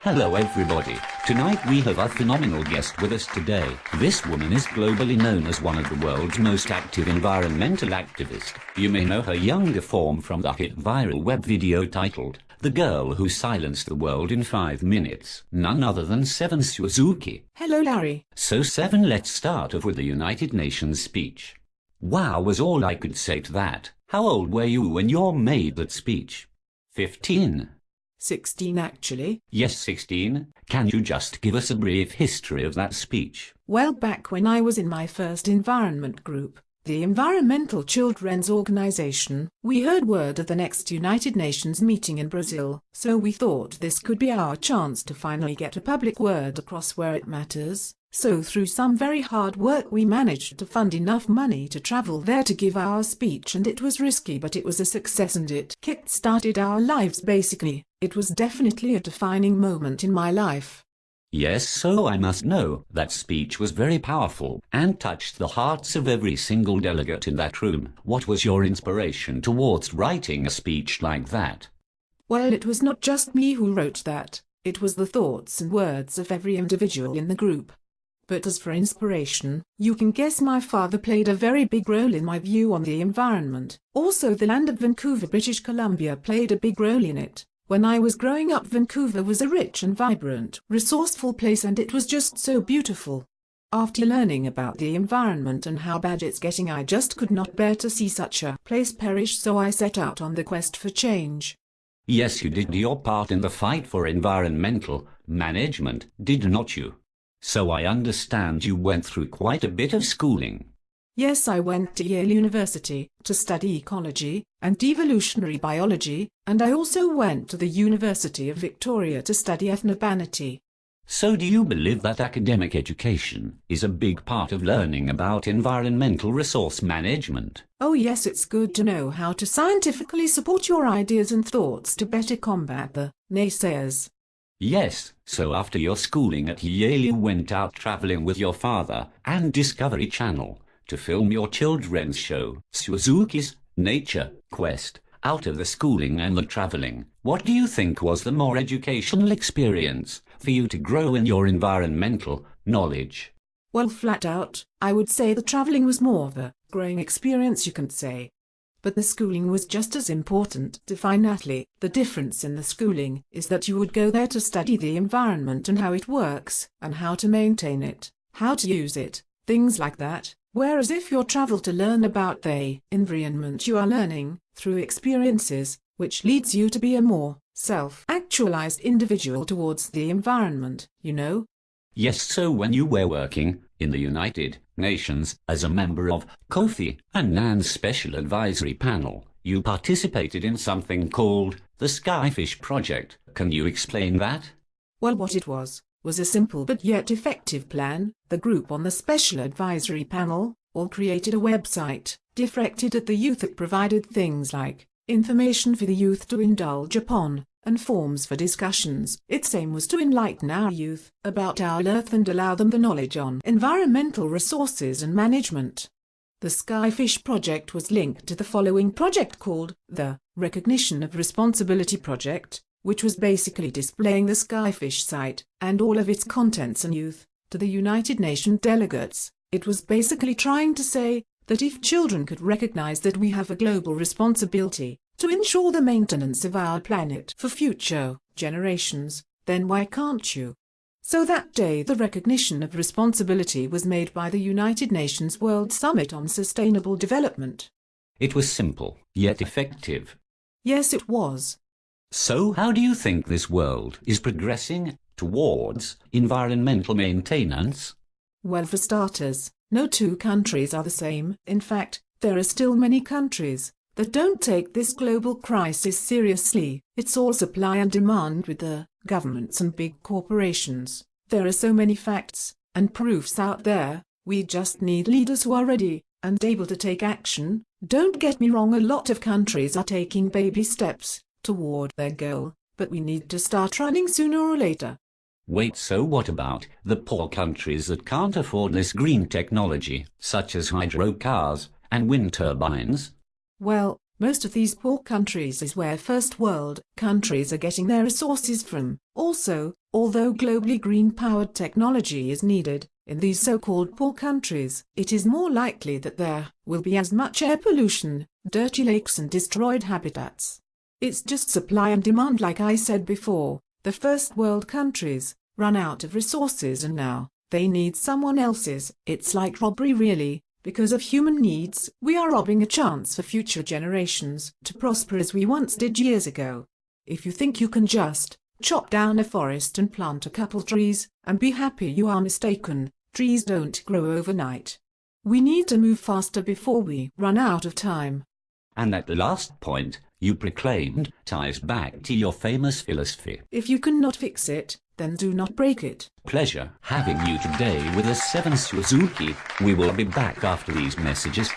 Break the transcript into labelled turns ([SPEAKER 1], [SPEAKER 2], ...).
[SPEAKER 1] Hello everybody, tonight we have a phenomenal guest with us today. This woman is globally known as one of the world's most active environmental activists. You may know her younger form from the hit viral web video titled, "The Girl Who Silenced the World in 5 Minutes," none other than Severn Suzuki.
[SPEAKER 2] Hello Larry.
[SPEAKER 1] So Severn, let's start off with the United Nations speech. Wow was all I could say to that. How old were you when you made that speech? 15?
[SPEAKER 2] 16 actually.
[SPEAKER 1] Yes, 16. Can you just give us a brief history of that speech?
[SPEAKER 2] Well, back when I was in my first environment group, the Environmental Children's Organization, we heard word of the next United Nations meeting in Brazil, so we thought this could be our chance to finally get a public word across where it matters. So through some very hard work we managed to fund enough money to travel there to give our speech, and it was risky but it was a success and it kick-started our lives basically. It was definitely a defining moment in my life.
[SPEAKER 1] Yes, so I must know, that speech was very powerful and touched the hearts of every single delegate in that room. What was your inspiration towards writing a speech like that?
[SPEAKER 2] Well, it was not just me who wrote that. It was the thoughts and words of every individual in the group. But as for inspiration, you can guess my father played a very big role in my view on the environment. Also, the land of Vancouver, British Columbia played a big role in it. When I was growing up, Vancouver was a rich and vibrant, resourceful place, and it was just so beautiful. After learning about the environment and how bad it's getting, I just could not bear to see such a place perish, so I set out on the quest for change.
[SPEAKER 1] Yes, you did your part in the fight for environmental management, did not you? So I understand you went through quite a bit of schooling.
[SPEAKER 2] Yes, I went to Yale University to study ecology and evolutionary biology, and I also went to the University of Victoria to study ethnobotancy.
[SPEAKER 1] So do you believe that academic education is a big part of learning about environmental resource management?
[SPEAKER 2] Oh yes, it's good to know how to scientifically support your ideas and thoughts to better combat the naysayers.
[SPEAKER 1] Yes, so after your schooling at Yale you went out traveling with your father and Discovery Channel to film your children's show, Suzuki's Nature Quest. Out of the schooling and the traveling, what do you think was the more educational experience for you to grow in your environmental knowledge?
[SPEAKER 2] Well, flat out, I would say the traveling was more of a growing experience, you can say. But the schooling was just as important. Definitely, the difference in the schooling is that you would go there to study the environment and how it works, and how to maintain it, how to use it, things like that. Whereas if you travel to learn about the environment, you are learning through experiences, which leads you to be a more self-actualized individual towards the environment, you know?
[SPEAKER 1] Yes, so when you were working in the United Nations as a member of Kofi Annan's Special Advisory Panel, you participated in something called the Skyfish Project. Can you explain that?
[SPEAKER 2] Well, what it was a simple but yet effective plan. The group on the Special Advisory Panel all created a website directed at the youth that provided things like information for the youth to indulge upon and forums for discussions. Its aim was to enlighten our youth about our Earth and allow them the knowledge on environmental resources and management. The Skyfish Project was linked to the following project called the Recognition of Responsibility Project, which was basically displaying the Skyfish site and all of its contents and youth to the United Nations delegates. It was basically trying to say that if children could recognize that we have a global responsibility to ensure the maintenance of our planet for future generations, then why can't you? So that day the recognition of responsibility was made by the United Nations World Summit on Sustainable Development.
[SPEAKER 1] It was simple, yet effective.
[SPEAKER 2] Yes, it was.
[SPEAKER 1] So how do you think this world is progressing towards environmental maintenance?
[SPEAKER 2] Well, for starters, no two countries are the same. In fact, there are still many countries that don't take this global crisis seriously. It's all supply and demand with the governments and big corporations. There are so many facts and proofs out there. We just need leaders who are ready and able to take action. Don't get me wrong, a lot of countries are taking baby steps toward their goal, but we need to start running sooner or later.
[SPEAKER 1] Wait, so what about the poor countries that can't afford this green technology, such as hydro cars and wind turbines?
[SPEAKER 2] Well, Most of these poor countries is where first world countries are getting their resources from. Also, although globally green-powered technology is needed in these so-called poor countries, it is more likely that there will be as much air pollution, dirty lakes and destroyed habitats. It's just supply and demand, like I said before. The first world countries run out of resources and now they need someone else's. It's like robbery really. Because of human needs, we are robbing a chance for future generations to prosper as we once did years ago. If you think you can just chop down a forest and plant a couple trees and be happy, you are mistaken. Trees don't grow overnight. We need to move faster before we run out of time.
[SPEAKER 1] And that last point you proclaimed ties back to your famous philosophy.
[SPEAKER 2] If you cannot fix it, then do not break it.
[SPEAKER 1] Pleasure having you today with us, Severn Suzuki. We will be back after these messages.